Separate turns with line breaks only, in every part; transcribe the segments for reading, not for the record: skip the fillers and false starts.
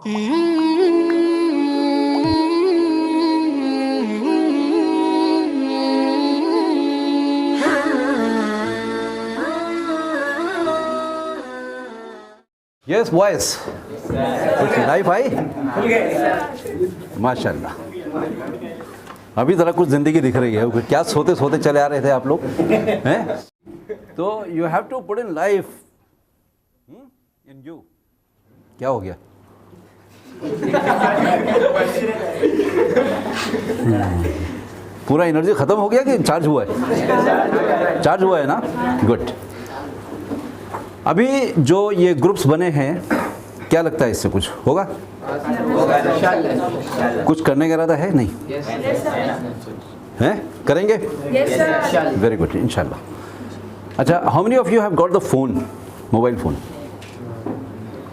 Yes boys, कुछ life I माशाल्लाह। अभी ज़रा कुछ ज़िंदगी दिख रही है। क्या सोते सोते चले आ रहे थे आप लोग हैं? तो you have to put in life in you. क्या हो गया? पूरा एनर्जी ख़त्म हो गया कि चार्ज हुआ है? चार्ज हुआ है ना, गुड। अभी जो ये ग्रुप्स बने हैं, क्या लगता है इससे कुछ होगा? कुछ करने का इरादा है? नहीं हैं? करेंगे? वेरी गुड, इंशाल्लाह। अच्छा, how many of you have got the phone, mobile phone?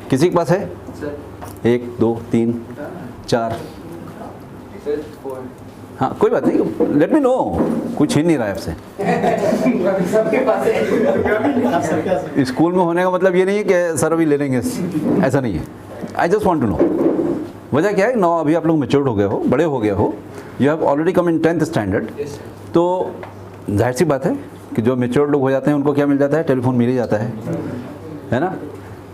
किसी के पास है? 1 2 3 4। हाँ, कोई बात नहीं, लेट मी नो। कुछ छीन नहीं रहा है आपसे। स्कूल में होने का मतलब ये नहीं है कि सर अभी ले लेंगे, ऐसा नहीं है। I just want to know वजह क्या है। नो, अभी आप लोग मैच्योर्ड हो गए हो, बड़े हो गए हो, you have already come in 10th standard. तो जाहिर सी बात है कि जो मैच्योर्ड लोग हो जाते हैं उनको क्या मिल जाता है? टेलीफोन मिल ही जाता है ना।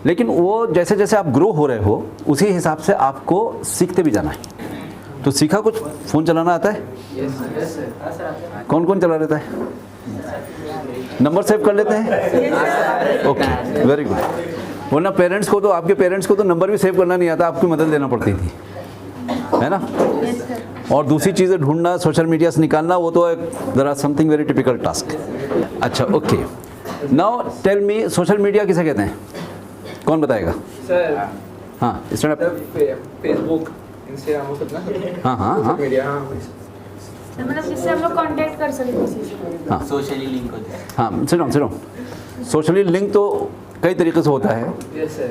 लेकिन वो जैसे जैसे आप ग्रो हो रहे हो उसी हिसाब से आपको सीखते भी जाना है। तो सीखा कुछ? फ़ोन चलाना आता है? कौन कौन चला लेता है? नंबर सेव कर लेते हैं? Okay, very good. वरना पेरेंट्स को तो, आपके पेरेंट्स को तो नंबर भी सेव करना नहीं आता, आपकी मदद लेना पड़ती थी, है ना। और दूसरी चीज़ें ढूंढना, सोशल मीडिया से निकालना, वो तो there are something very typical task. अच्छा, okay. Now tell me, social media किसे कहते हैं? कौन बताएगा?
सर,
हाँ, स्टैंड अप।
फेसबुक, इंस्टाग्राम, वो सब ना।
हाँ
मीडिया, हाँ।
मतलब जिससे हम लोग कांटेक्ट कर सकते हैं।
हाँ,
सोशली लिंक होते हैं।
हाँ, सुनो। सोशली लिंक तो कई तरीके से होता है।
Yes sir.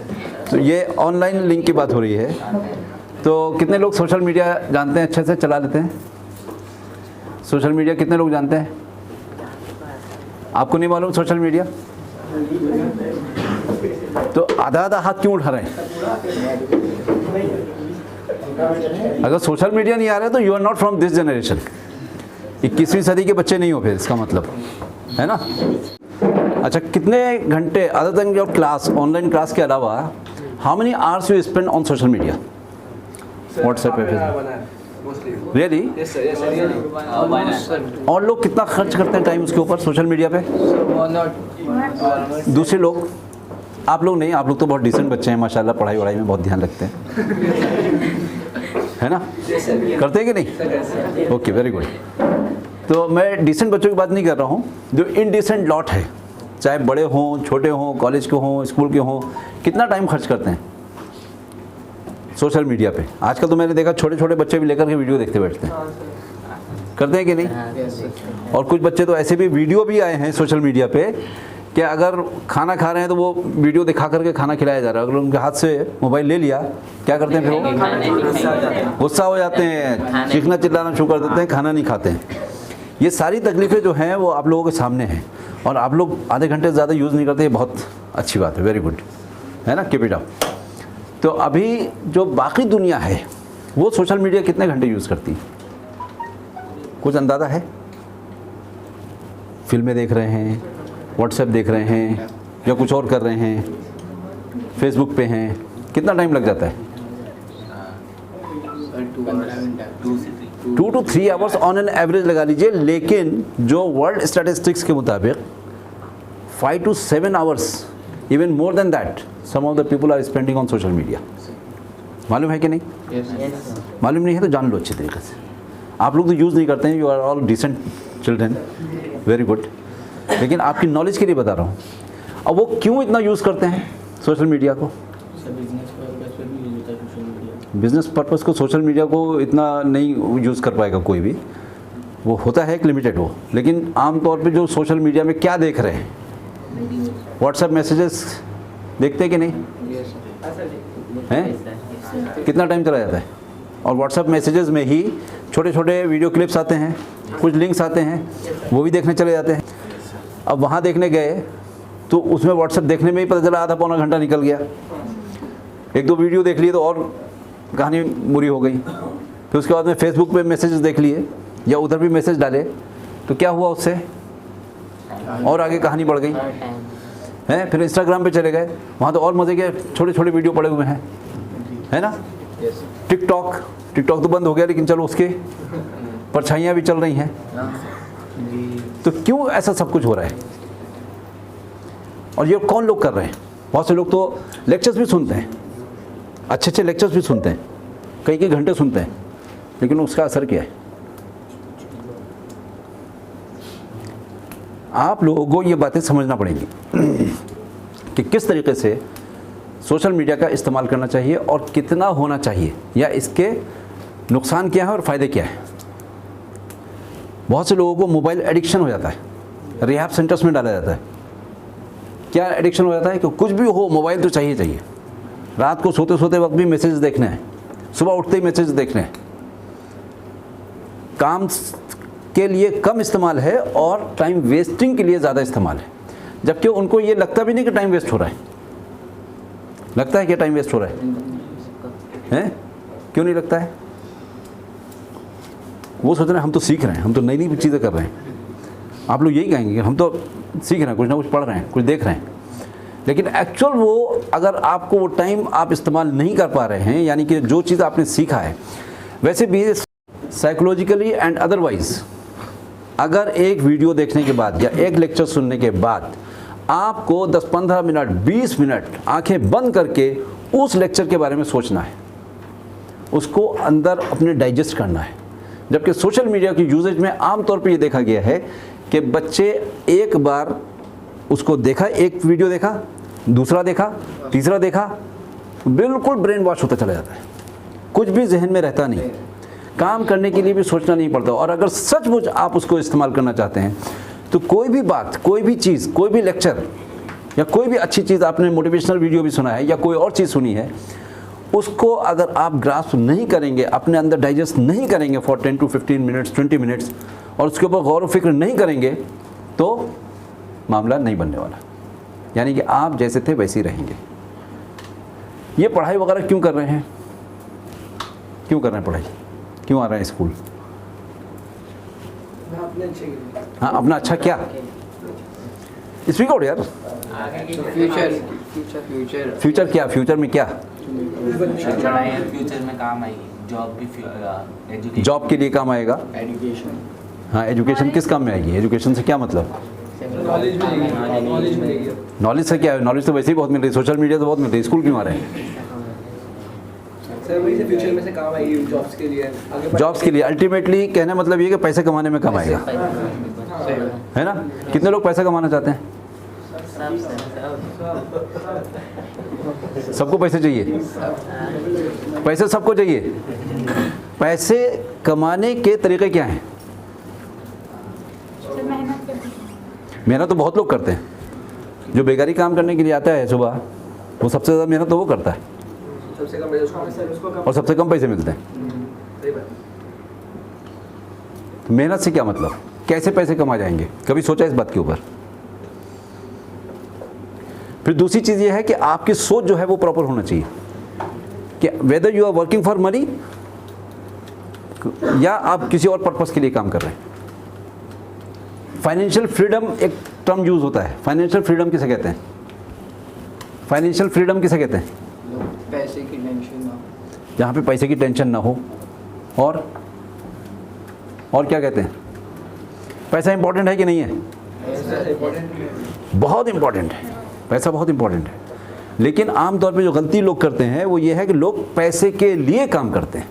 तो ये ऑनलाइन लिंक की बात हो रही है। तो कितने लोग सोशल मीडिया जानते हैं, अच्छे से चला लेते हैं? सोशल मीडिया कितने लोग जानते हैं? आपको नहीं मालूम सोशल मीडिया? तो आधा आधा हाथ क्यों उठा रहे हैं? अगर सोशल मीडिया नहीं आ रहा है तो you are not from this generation. 21वीं सदी के बच्चे नहीं हो फिर, इसका मतलब है ना। अच्छा, कितने घंटे other than your class, online class के अलावा, how many hours you spend on social media? WhatsApp पे, Facebook? Really?
Yes sir, yes sir.
और लोग कितना खर्च करते हैं टाइम उसके ऊपर, सोशल मीडिया पे? दूसरे लोग? आप लोग नहीं, आप लोग तो बहुत डिसेंट बच्चे हैं माशाल्लाह, पढ़ाई वढ़ाई में बहुत ध्यान रखते हैं, है ना। करते हैं कि नहीं? Okay, very good. तो मैं डिसेंट बच्चों की बात नहीं कर रहा हूँ, जो इनडिसेंट लॉट है, चाहे बड़े हों, छोटे हों, कॉलेज के हों, स्कूल के हों, कितना टाइम खर्च करते हैं सोशल मीडिया पे? आजकल तो मैंने देखा छोटे छोटे बच्चे भी लेकर के वीडियो देखते बैठते हैं, करते हैं कि नहीं? और कुछ बच्चे तो ऐसे भी वीडियो भी आए हैं सोशल मीडिया पे कि अगर खाना खा रहे हैं तो वो वीडियो दिखा करके खाना खिलाया जा रहा है। अगर उनके हाथ से मोबाइल ले लिया, क्या करते हैं फिर वो? गुस्सा हो जाते हैं, चीखना चिल्लाना शुरू कर देते हैं, खाना नहीं खाते हैं। ये सारी तकलीफ़ें जो हैं वो आप लोगों के सामने हैं, और आप लोग आधे घंटे से ज़्यादा यूज़ नहीं करते। ये बहुत अच्छी बात है, वेरी गुड, है ना, कीप इट अप। तो अभी जो बाकी दुनिया है वो सोशल मीडिया कितने घंटे यूज़ करती है? कुछ अंदाज़ा है? फिल्में देख रहे हैं, व्हाट्सएप देख रहे हैं, या कुछ और कर रहे हैं, फेसबुक पे हैं, कितना टाइम लग जाता है? 2 to 3 hours on an average लगा लीजिए। लेकिन जो वर्ल्ड स्टैटिस्टिक्स के मुताबिक 5 to 7 hours, even more than that, some of the people are spending on social media. मालूम है कि नहीं? मालूम नहीं है तो जान लो अच्छे तरीके से। आप लोग तो यूज़ नहीं करते हैं, you are all decent children, very good. लेकिन आपकी नॉलेज के लिए बता रहा हूँ। अब वो क्यों इतना यूज़ करते हैं सोशल मीडिया को? बिजनेस पर्पस को सोशल मीडिया को इतना नहीं यूज़ कर पाएगा कोई भी, वो होता है एक लिमिटेड वो। लेकिन आमतौर पे जो सोशल मीडिया में क्या देख रहे हैं, व्हाट्सएप मैसेजेस देखते हैं कि नहीं हैं? कितना टाइम चला जाता है? और व्हाट्सएप मैसेजेस में ही छोटे छोटे वीडियो क्लिप्स आते हैं, कुछ लिंक्स आते हैं, वो भी देखने चले जाते हैं। अब वहाँ देखने गए तो उसमें व्हाट्सएप देखने में ही पता चला आधा पौना घंटा निकल गया। 1-2 वीडियो देख लिए तो और कहानी बुरी हो गई। फिर उसके बाद में फेसबुक पे मैसेजेस देख लिए या उधर भी मैसेज डाले, तो क्या हुआ उससे, और आगे कहानी बढ़ गई है। फिर इंस्टाग्राम पे चले गए, वहाँ तो और मज़े के छोटे छोटे वीडियो पड़े हुए हैं, है ना। टिकटॉक तो बंद हो गया, लेकिन चलो उसके परछाइयाँ भी चल रही हैं। तो क्यों ऐसा सब कुछ हो रहा है, और ये कौन लोग कर रहे हैं? बहुत से लोग तो लेक्चर्स भी सुनते हैं, अच्छे लेक्चर्स भी सुनते हैं, कई घंटे सुनते हैं, लेकिन उसका असर क्या है? आप लोगों को ये बातें समझना पड़ेंगी कि किस तरीके से सोशल मीडिया का इस्तेमाल करना चाहिए और कितना होना चाहिए, या इसके नुकसान क्या है और फ़ायदे क्या है। बहुत से लोगों को मोबाइल एडिक्शन हो जाता है, रिहैब सेंटर्स में डाला जाता है। क्या एडिक्शन हो जाता है कि कुछ भी हो मोबाइल तो चाहिए। रात को सोते सोते वक्त भी मैसेज देखने हैं, सुबह उठते ही मैसेज देखने हैं। काम के लिए कम इस्तेमाल है और टाइम वेस्टिंग के लिए ज़्यादा इस्तेमाल है, जबकि उनको ये लगता भी नहीं कि टाइम वेस्ट हो रहा है। लगता है कि टाइम वेस्ट हो रहा है? क्यों नहीं लगता है? वो सोच रहे हैं हम तो सीख रहे हैं, हम तो नई चीज़ें कर रहे हैं। आप लोग यही कहेंगे कि हम तो सीख रहे हैं, कुछ ना कुछ पढ़ रहे हैं, कुछ देख रहे हैं, लेकिन एक्चुअल वो अगर आपको वो टाइम आप इस्तेमाल नहीं कर पा रहे हैं, यानी कि जो चीज़ आपने सीखा है, वैसे भी साइकोलॉजिकली एंड अदरवाइज, अगर एक वीडियो देखने के बाद या एक लेक्चर सुनने के बाद आपको 10-15 मिनट 20 मिनट आंखें बंद करके उस लेक्चर के बारे में सोचना है, उसको अंदर अपने डाइजेस्ट करना है। जबकि सोशल मीडिया की यूजेज में आमतौर पर ये देखा गया है कि बच्चे एक बार उसको देखा, एक वीडियो देखा, दूसरा देखा, तीसरा देखा, बिल्कुल ब्रेन वॉश होता चला जाता है, कुछ भी जहन में रहता नहीं, काम करने के लिए भी सोचना नहीं पड़ता। और अगर सचमुच आप उसको इस्तेमाल करना चाहते हैं तो कोई भी बात, कोई भी चीज़, कोई भी लेक्चर या कोई भी अच्छी चीज़, आपने मोटिवेशनल वीडियो भी सुना है या कोई और चीज़ सुनी है, उसको अगर आप ग्रास्प नहीं करेंगे, अपने अंदर डाइजेस्ट नहीं करेंगे फॉर 10 to 15 मिनट्स 20 मिनट्स, और उसके ऊपर गौर व फिक्र नहीं करेंगे, तो मामला नहीं बनने वाला। यानी कि आप जैसे थे वैसे ही रहेंगे। ये पढ़ाई वगैरह क्यों कर रहे हैं? क्यों कर रहे हैं पढ़ाई? क्यों आ रहे हैं स्कूल? हाँ, अपना अच्छा क्या? स्पीक आउट यार। फ्यूचर क्या? फ्यूचर में क्या?
फ्यूचर में काम आएगी, जॉब भी, एजुकेशन,
जॉब के लिए काम आएगा।
एजुकेशन।
हाँ, एजुकेशन किस काम में आएगी? एजुकेशन से क्या मतलब? नॉलेज से क्या है? नॉलेज तो वैसे ही बहुत मिल रही है, सोशल मीडिया से बहुत मिल रही है, स्कूल क्यों आ रहे हैं?
सर वही से फ्यूचर में से काम आएगी जॉब्स के लिए, आगे
जॉब्स के लिए। अल्टीमेटली कहने मतलब ये कि पैसे कमाने में काम आएगा, है ना। कितने लोग पैसा कमाना चाहते हैं? सबको पैसे चाहिए, पैसे सबको चाहिए। पैसे कमाने के तरीके क्या हैं? मेहनत तो बहुत लोग करते हैं। जो बेकारी काम करने के लिए आता है सुबह, वो सबसे ज़्यादा मेहनत तो वो करता है,
सबसे कम उसको
और सबसे कम पैसे मिलते हैं।
सही बात।
तो मेहनत से क्या मतलब? कैसे पैसे कमा जाएंगे? कभी सोचा इस बात के ऊपर? फिर दूसरी चीज़ ये है कि आपकी सोच जो है वो प्रॉपर होना चाहिए कि whether you are working for money या आप किसी और पर्पस के लिए काम कर रहे हैं। फाइनेंशियल फ्रीडम एक टर्म यूज होता है। फाइनेंशियल फ्रीडम किसे कहते हैं? फाइनेंशियल फ्रीडम किसे कहते हैं?
पैसे की टेंशन ना हो,
जहाँ पे पैसे की टेंशन ना हो। और क्या कहते हैं? पैसा इंपॉर्टेंट है कि नहीं है? बहुत इंपॉर्टेंट है, पैसा बहुत इंपॉर्टेंट है। लेकिन आमतौर पे जो गलती लोग करते हैं वो ये है कि लोग पैसे के लिए काम करते हैं,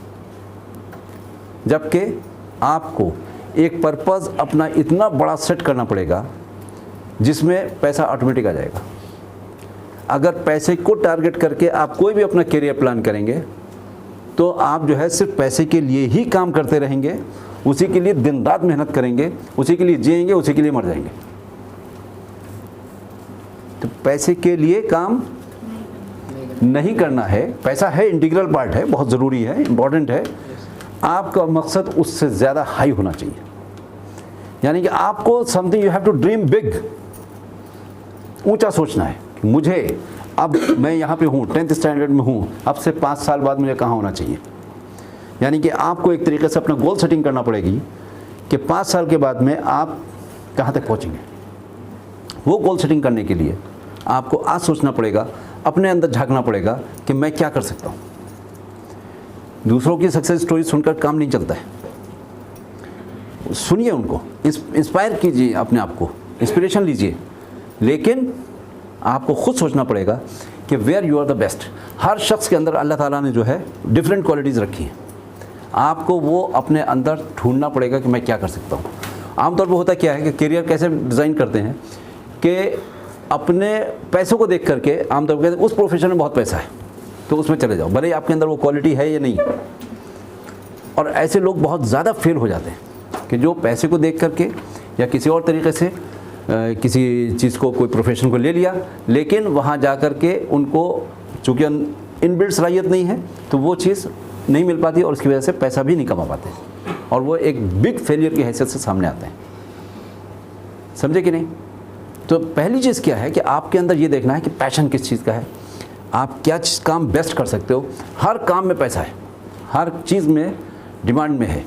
जबकि आपको एक पर्पस अपना इतना बड़ा सेट करना पड़ेगा जिसमें पैसा ऑटोमेटिक आ जाएगा। अगर पैसे को टारगेट करके आप कोई भी अपना करियर प्लान करेंगे तो आप जो है सिर्फ पैसे के लिए ही काम करते रहेंगे, उसी के लिए दिन रात मेहनत करेंगे, उसी के लिए जिएंगे, उसी के लिए मर जाएंगे। तो पैसे के लिए काम नहीं करना है। पैसा है, इंटीग्रल पार्ट है, बहुत ज़रूरी है, इम्पॉर्टेंट है। आपका मकसद उससे ज़्यादा हाई होना चाहिए। यानी कि आपको something you have to dream big, ऊंचा सोचना है कि मुझे अब मैं यहाँ पे हूँ 10th स्टैंडर्ड में हूँ, अब से 5 साल बाद मुझे कहाँ होना चाहिए। यानी कि आपको एक तरीके से अपना गोल सेटिंग करना पड़ेगी कि 5 साल के बाद में आप कहाँ तक पहुँचेंगे। वो गोल सेटिंग करने के लिए आपको आज सोचना पड़ेगा, अपने अंदर झांकना पड़ेगा कि मैं क्या कर सकता हूँ। दूसरों की सक्सेस स्टोरी सुनकर काम नहीं चलता है, सुनिए उनको, इंस्पायर कीजिए, अपने आप को इंस्पिरेशन लीजिए, लेकिन आपको खुद सोचना पड़ेगा कि where you are the best. हर शख्स के अंदर अल्लाह ताला ने जो है डिफरेंट क्वालिटीज़ रखी हैं, आपको वो अपने अंदर ढूंढना पड़ेगा कि मैं क्या कर सकता हूँ। आमतौर पर होता क्या है कि करियर कैसे डिज़ाइन करते हैं कि अपने पैसों को देख करके आमतौर पर उस प्रोफेशन में बहुत पैसा है तो उसमें चले जाओ, भले ही आपके अंदर वो क्वालिटी है या नहीं। और ऐसे लोग बहुत ज़्यादा फेल हो जाते हैं कि जो पैसे को देख करके या किसी और तरीके से किसी चीज़ को, कोई प्रोफेशन को ले लिया, लेकिन वहाँ जा कर के उनको चूँकि इनबिल्ट सलाहियत नहीं है तो वो चीज़ नहीं मिल पाती और उसकी वजह से पैसा भी नहीं कमा पाते और वो एक बिग फेलियर की हैसियत से सामने आते हैं। समझे कि नहीं? तो पहली चीज़ क्या है कि आपके अंदर ये देखना है कि पैशन किस चीज़ का है, आप क्या काम बेस्ट कर सकते हो। हर काम में पैसा है, हर चीज़ में डिमांड में है,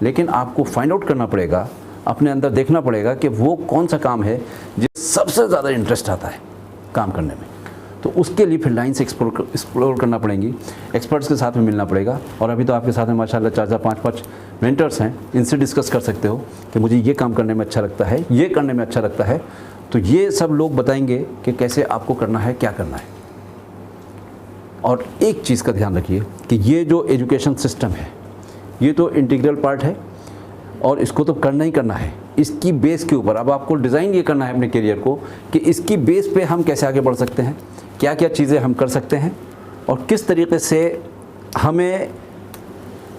लेकिन आपको फाइंड आउट करना पड़ेगा, अपने अंदर देखना पड़ेगा कि वो कौन सा काम है जिस सबसे ज़्यादा इंटरेस्ट आता है काम करने में। तो उसके लिए फिर लाइन से एक्सप्लोर करना पड़ेंगी, एक्सपर्ट्स के साथ में मिलना पड़ेगा। और अभी तो आपके साथ में माशाल्लाह 4-4 5-5 मेंटर्स हैं, इनसे डिस्कस कर सकते हो कि मुझे ये काम करने में अच्छा लगता है, ये करने में अच्छा लगता है, तो ये सब लोग बताएंगे कि कैसे आपको करना है, क्या करना है। और एक चीज़ का ध्यान रखिए कि ये जो एजुकेशन सिस्टम है ये तो इंटीग्रल पार्ट है और इसको तो करना ही करना है। इसकी बेस के ऊपर अब आपको डिज़ाइन ये करना है अपने करियर को कि इसकी बेस पे हम कैसे आगे बढ़ सकते हैं, क्या क्या चीज़ें हम कर सकते हैं और किस तरीके से हमें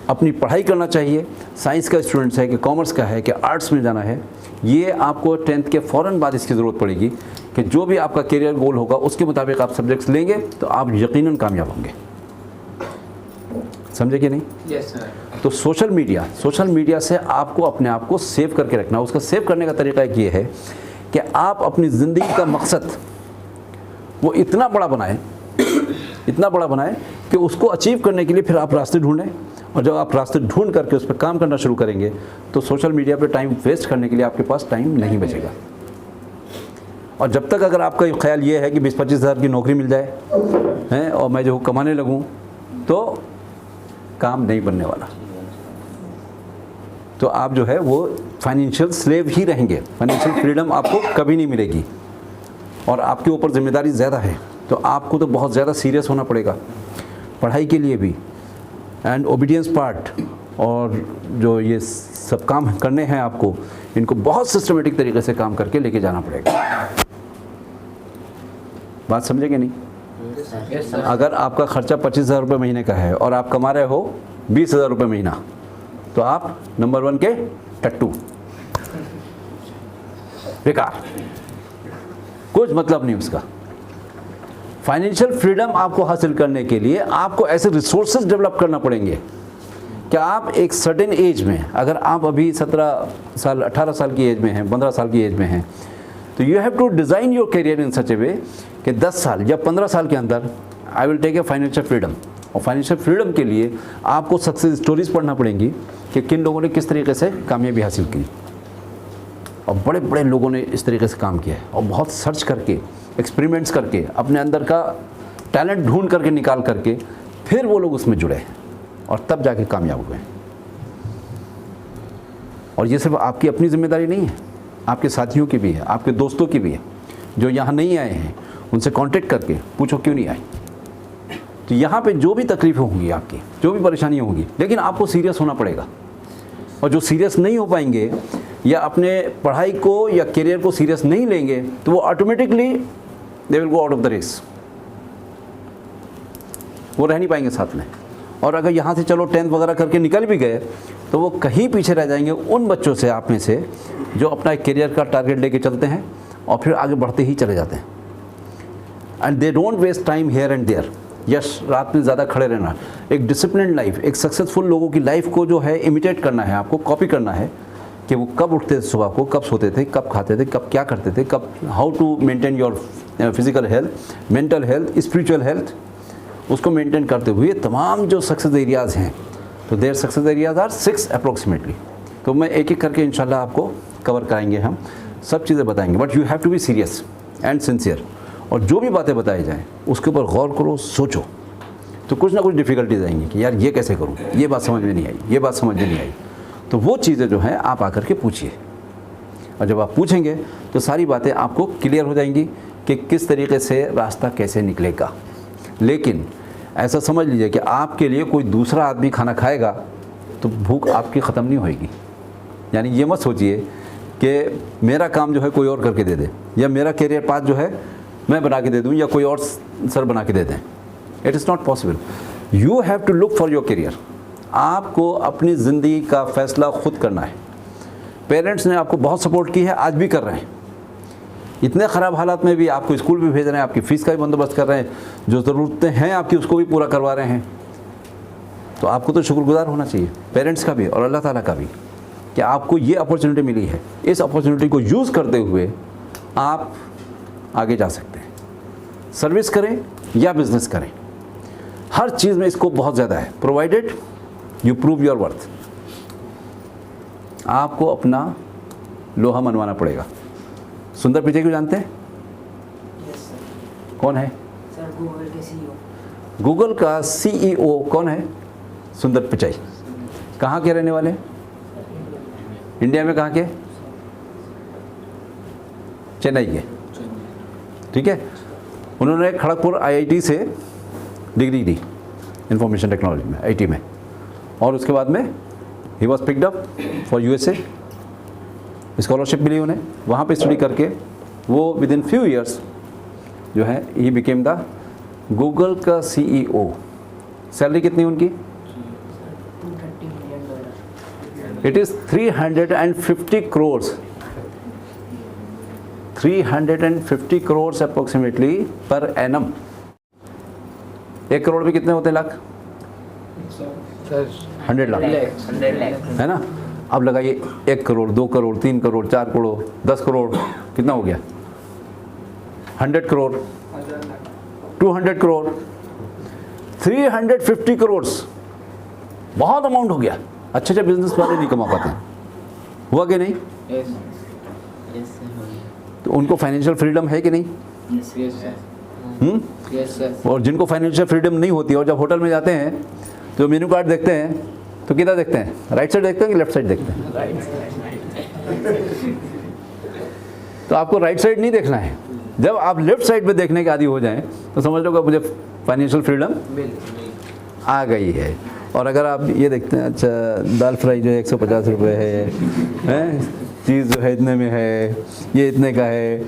अपनी पढ़ाई करना चाहिए। साइंस का स्टूडेंट्स है कि कॉमर्स का है कि आर्ट्स में जाना है, ये आपको 10th के फ़ौरन बाद इसकी ज़रूरत पड़ेगी कि जो भी आपका करियर गोल होगा उसके मुताबिक आप सब्जेक्ट्स लेंगे तो आप यकीनन कामयाब होंगे। समझे कि नहीं?
Yes sir.
तो सोशल मीडिया से आपको अपने आप को सेव करके रखना। उसका सेव करने का तरीका एक ये है कि आप अपनी ज़िंदगी का मकसद वो इतना बड़ा बनाएं कि उसको अचीव करने के लिए फिर आप रास्ते ढूंढें, और जब आप रास्ते ढूंढ करके उस पर काम करना शुरू करेंगे तो सोशल मीडिया पे टाइम वेस्ट करने के लिए आपके पास टाइम नहीं बचेगा। और जब तक अगर आपका ख्याल ये है कि 20-25 हज़ार की नौकरी मिल जाए हैं और मैं जो कमाने लगूं, तो काम नहीं बनने वाला। तो आप जो है वो फाइनेंशियल स्लेव ही रहेंगे, फाइनेंशियल फ्रीडम आपको कभी नहीं मिलेगी और आपके ऊपर जिम्मेदारी ज़्यादा है। तो आपको तो बहुत ज़्यादा सीरियस होना पड़ेगा पढ़ाई के लिए भी, एंड ओबीडियंस पार्ट, और जो ये सब काम करने हैं आपको, इनको बहुत सिस्टमेटिक तरीके से काम करके लेके जाना पड़ेगा। बात समझेंगे नहीं? अगर आपका खर्चा 25,000 रुपये महीने का है और आप कमा रहे हो 20,000 रुपये महीना, तो आप नंबर 1 के टट्टू, बेकार, कुछ मतलब नहीं उसका। फाइनेंशियल फ्रीडम आपको हासिल करने के लिए आपको ऐसे रिसोर्सेज डेवलप करना पड़ेंगे कि आप एक सर्टेन एज में, अगर आप अभी 17 साल 18 साल की एज में हैं, 15 साल की एज में हैं, तो you have to design your career in such a way कि 10 साल या 15 साल के अंदर I will take a financial freedom. और फाइनेंशियल फ्रीडम के लिए आपको सक्सेस स्टोरीज पढ़ना पड़ेंगी कि किन लोगों ने किस तरीके से कामयाबी हासिल की, और बड़े बड़े लोगों ने इस तरीके से काम किया है, और बहुत सर्च करके, एक्सपेरिमेंट्स करके, अपने अंदर का टैलेंट ढूंढ करके निकाल करके फिर वो लोग उसमें जुड़े हैं और तब जाके कामयाब हुए हैं। और ये सिर्फ आपकी अपनी जिम्मेदारी नहीं है, आपके साथियों की भी है, आपके दोस्तों की भी है। जो यहाँ नहीं आए हैं उनसे कांटेक्ट करके पूछो क्यों नहीं आए। तो यहाँ पे जो भी तकलीफ़ें होंगी आपकी, जो भी परेशानियाँ होंगी, लेकिन आपको सीरियस होना पड़ेगा। और जो सीरियस नहीं हो पाएंगे या अपने पढ़ाई को या करियर को सीरियस नहीं लेंगे, तो वो automatically they will go out of the race, वो रह नहीं पाएंगे साथ में। और अगर यहाँ से चलो 10th वगैरह करके निकल भी गए तो वो कहीं पीछे रह जाएंगे उन बच्चों से, आप में से, जो अपना करियर का टारगेट लेके चलते हैं और फिर आगे बढ़ते ही चले जाते हैं। And they don't waste time here and there. Yes, रात में ज़्यादा खड़े रहना, एक डिसिप्लिन लाइफ, एक सक्सेसफुल लोगों की लाइफ को जो है इमिटेट करना है, आपको कॉपी करना है कि वो कब उठते थे सुबह को, कब सोते थे, कब खाते थे, कब क्या करते थे, कब how to maintain your physical health, mental health, spiritual health, उसको मेंटेन करते हुए तमाम जो सक्सेस एरियाज़ हैं, तो their success areas are 6 approximately. तो मैं एक एक करके इंशाल्लाह आपको कवर कराएंगे, हम सब चीज़ें बताएंगे, but you have to be serious and sincere. और जो भी बातें बताई जाएँ उसके ऊपर गौर करो, सोचो, तो कुछ ना कुछ डिफ़िकल्टीज आएंगी कि यार ये कैसे करूँ, ये बात समझ में नहीं आई, ये बात समझ में नहीं आई। तो वो चीज़ें जो हैं आप आकर के पूछिए, और जब आप पूछेंगे तो सारी बातें आपको क्लियर हो जाएंगी कि किस तरीके से रास्ता कैसे निकलेगा। लेकिन ऐसा समझ लीजिए कि आपके लिए कोई दूसरा आदमी खाना खाएगा तो भूख आपकी ख़त्म नहीं होएगी। यानी ये मत सोचिए कि मेरा काम जो है कोई और करके दे दे, या मेरा कैरियर पाथ जो है मैं बना के दे दूँ या कोई और सर बना के दे दें। It is not possible. You have to look for your career. आपको अपनी ज़िंदगी का फ़ैसला खुद करना है। पेरेंट्स ने आपको बहुत सपोर्ट की है, आज भी कर रहे हैं। इतने ख़राब हालात में भी आपको स्कूल भी भेज रहे हैं, आपकी फ़ीस का भी बंदोबस्त कर रहे हैं, जो ज़रूरतें हैं आपकी उसको भी पूरा करवा रहे हैं। तो आपको तो शुक्रगुजार होना चाहिए, पेरेंट्स का भी और अल्लाह ताला का भी, कि आपको ये अपॉर्चुनिटी मिली है। इस अपॉर्चुनिटी को यूज़ करते हुए आप आगे जा सकते हैं। सर्विस करें या बिज़नेस करें, हर चीज़ में स्कोप बहुत ज़्यादा है, provided you prove your worth. आपको अपना लोहा मनवाना पड़ेगा। सुंदर पिचाई को जानते हैं?
Yes sir.
कौन है?
सर गूगल के सीईओ।
गूगल का सीईओ कौन है? सुंदर पिचाई। कहाँ के रहने वाले? इंडिया में कहाँ के? चेन्नई के, ठीक है। उन्होंने खड़गपुर आईआईटी से डिग्री दी इंफॉर्मेशन टेक्नोलॉजी में, आईटी में, और उसके बाद में ही was picked up for USA. Scholarship मिली उन्हें, वहाँ पे स्टडी करके वो विद इन फ्यू ईयर्स जो है ही बिकेम द गूगल का सीईओ। सैलरी कितनी उनकी?
$230 million।
It is 350 crore, 350 crore approximately per annum. 1 crore में कितने होते हैं लाख? 100 लाख,
100 लाख
है ना। अब लगाइए 1 करोड़, 2 करोड़, 3 करोड़, 4 करोड़, 10 करोड़, कितना हो गया? 100 करोड़, 200 करोड़, 350 करोड़, बहुत अमाउंट हो गया। अच्छे बिजनेस वाले नहीं कमा पाते, हुआ कि नहीं?
Yes sir.
तो उनको फाइनेंशियल फ्रीडम है कि नहीं?
Yes sir. Yes sir.
और जिनको फाइनेंशियल फ्रीडम नहीं होती और जब होटल में जाते हैं तो मेन्यू कार्ड देखते हैं तो किधर देखते हैं? राइट साइड देखते हैं कि लेफ्ट साइड देखते हैं? तो आपको राइट साइड नहीं देखना है। जब आप लेफ्ट साइड पे देखने के आदी हो जाएं तो समझ लो कि मुझे फाइनेंशियल फ्रीडम आ गई है। और अगर आप ये देखते हैं, अच्छा दाल फ्राई जो है 150 रुपये है, चीज़ जो है इतने में है, ये इतने का है,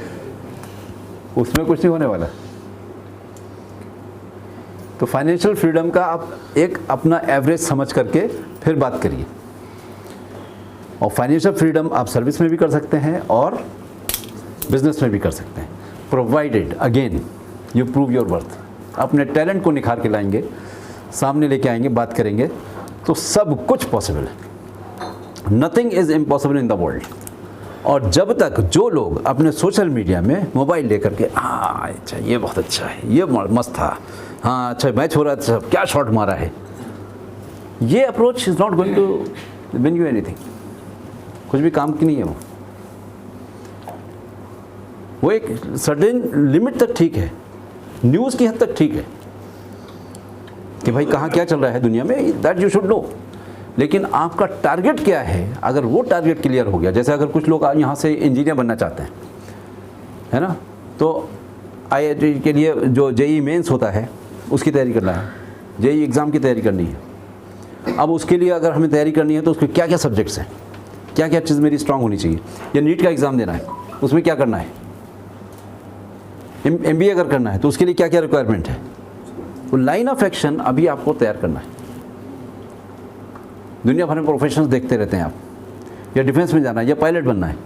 उसमें कुछ नहीं होने वाला। तो फाइनेंशियल फ्रीडम का आप एक अपना एवरेज समझ करके फिर बात करिए। और फाइनेंशियल फ्रीडम आप सर्विस में भी कर सकते हैं और बिजनेस में भी कर सकते हैं, provided again you prove your worth. अपने टैलेंट को निखार के लाएंगे, सामने लेके आएंगे, बात करेंगे, तो सब कुछ पॉसिबल है। Nothing is impossible in the world. और जब तक जो लोग अपने सोशल मीडिया में मोबाइल लेकर के हाँ अच्छा ये बहुत अच्छा है, ये मस्त था, हाँ अच्छा मैच हो रहा था, क्या शॉट मारा है, ये approach is not going to win you anything. कुछ भी काम की नहीं है वो एक सर्टेन लिमिट तक ठीक है, न्यूज़ की हद तक ठीक है कि भाई कहाँ क्या चल रहा है दुनिया में, दैट यू शुड नो। लेकिन आपका टारगेट क्या है, अगर वो टारगेट क्लियर हो गया, जैसे अगर कुछ लोग यहाँ से इंजीनियर बनना चाहते हैं, है ना, तो आईआईटी के लिए जो जेईई मेंस होता है उसकी तैयारी करना है, जेईई एग्ज़ाम की तैयारी करनी है। अब उसके लिए अगर हमें तैयारी करनी है तो उसके क्या क्या सब्जेक्ट्स हैं, क्या क्या चीज़ मेरी स्ट्रांग होनी चाहिए, या नीट का एग्ज़ाम देना है उसमें क्या करना है, MBA अगर करना है तो उसके लिए क्या क्या रिक्वायरमेंट है, तो लाइन ऑफ एक्शन अभी आपको तैयार करना है। दुनिया भर में प्रोफेशंस देखते रहते हैं आप, या डिफेंस में जाना है या पायलट बनना है,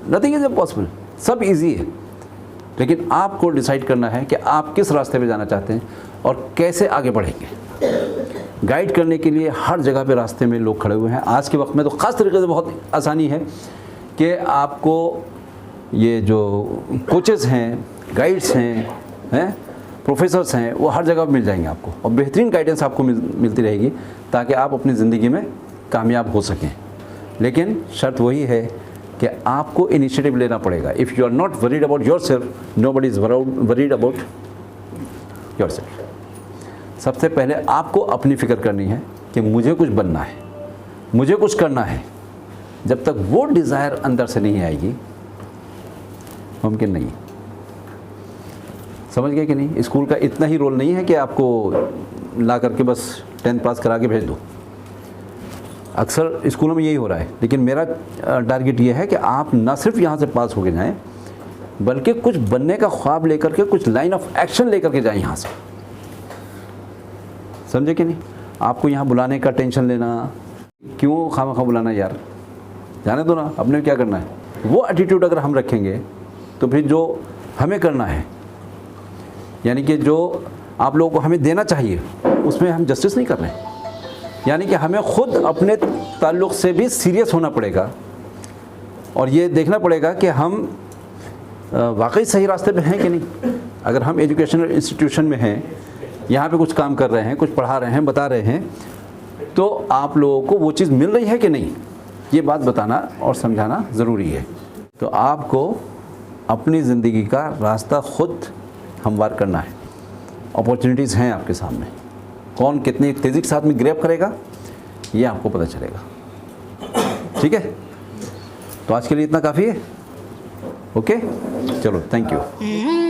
नथिंग इज इम्पॉसिबल, सब इजी है। लेकिन आपको डिसाइड करना है कि आप किस रास्ते पे जाना चाहते हैं और कैसे आगे बढ़ेंगे। गाइड करने के लिए हर जगह पे रास्ते में लोग खड़े हुए हैं। आज के वक्त में तो ख़ास तरीके से बहुत आसानी है कि आपको ये जो कोचेस हैं, गाइड्स हैं प्रोफेसर्स हैं, वो हर जगह मिल जाएंगे आपको, और बेहतरीन गाइडेंस आपको मिलती रहेगी ताकि आप अपनी ज़िंदगी में कामयाब हो सकें। लेकिन शर्त वही है कि आपको इनिशिएटिव लेना पड़ेगा। If you are not worried about your self, nobody is worried about your self. सबसे पहले आपको अपनी फ़िक्र करनी है कि मुझे कुछ बनना है, मुझे कुछ करना है। जब तक वो डिज़ायर अंदर से नहीं आएगी, मुमकिन नहीं। समझ गए कि नहीं? स्कूल का इतना ही रोल नहीं है कि आपको ला करके बस 10th पास करा के भेज दो। अक्सर स्कूलों में यही हो रहा है, लेकिन मेरा टारगेट ये है कि आप ना सिर्फ यहाँ से पास होके जाएं, बल्कि कुछ बनने का ख्वाब लेकर के, कुछ लाइन ऑफ एक्शन लेकर के जाएं यहाँ से। समझे कि नहीं? आपको यहाँ बुलाने का टेंशन लेना, क्यों खामखा बुलाना यार, जाने दो ना, अपने क्या करना है। वो एटीट्यूड अगर हम रखेंगे तो फिर जो हमें करना है, यानी कि जो आप लोगों को हमें देना चाहिए, उसमें हम जस्टिस नहीं कर रहे हैं। यानी कि हमें खुद अपने ताल्लुक़ से भी सीरियस होना पड़ेगा और ये देखना पड़ेगा कि हम वाकई सही रास्ते पे हैं कि नहीं। अगर हम एजुकेशनल इंस्टीट्यूशन में हैं, यहाँ पे कुछ काम कर रहे हैं, कुछ पढ़ा रहे हैं, बता रहे हैं, तो आप लोगों को वो चीज़ मिल रही है कि नहीं, ये बात बताना और समझाना ज़रूरी है। तो आपको अपनी ज़िंदगी का रास्ता खुद हमवार करना है। अपॉर्चुनिटीज़ हैं आपके सामने, कौन कितनी तेज़ी के साथ में ग्रैब करेगा ये आपको पता चलेगा। ठीक है, तो आज के लिए इतना काफ़ी है। ओके, चलो, थैंक यू।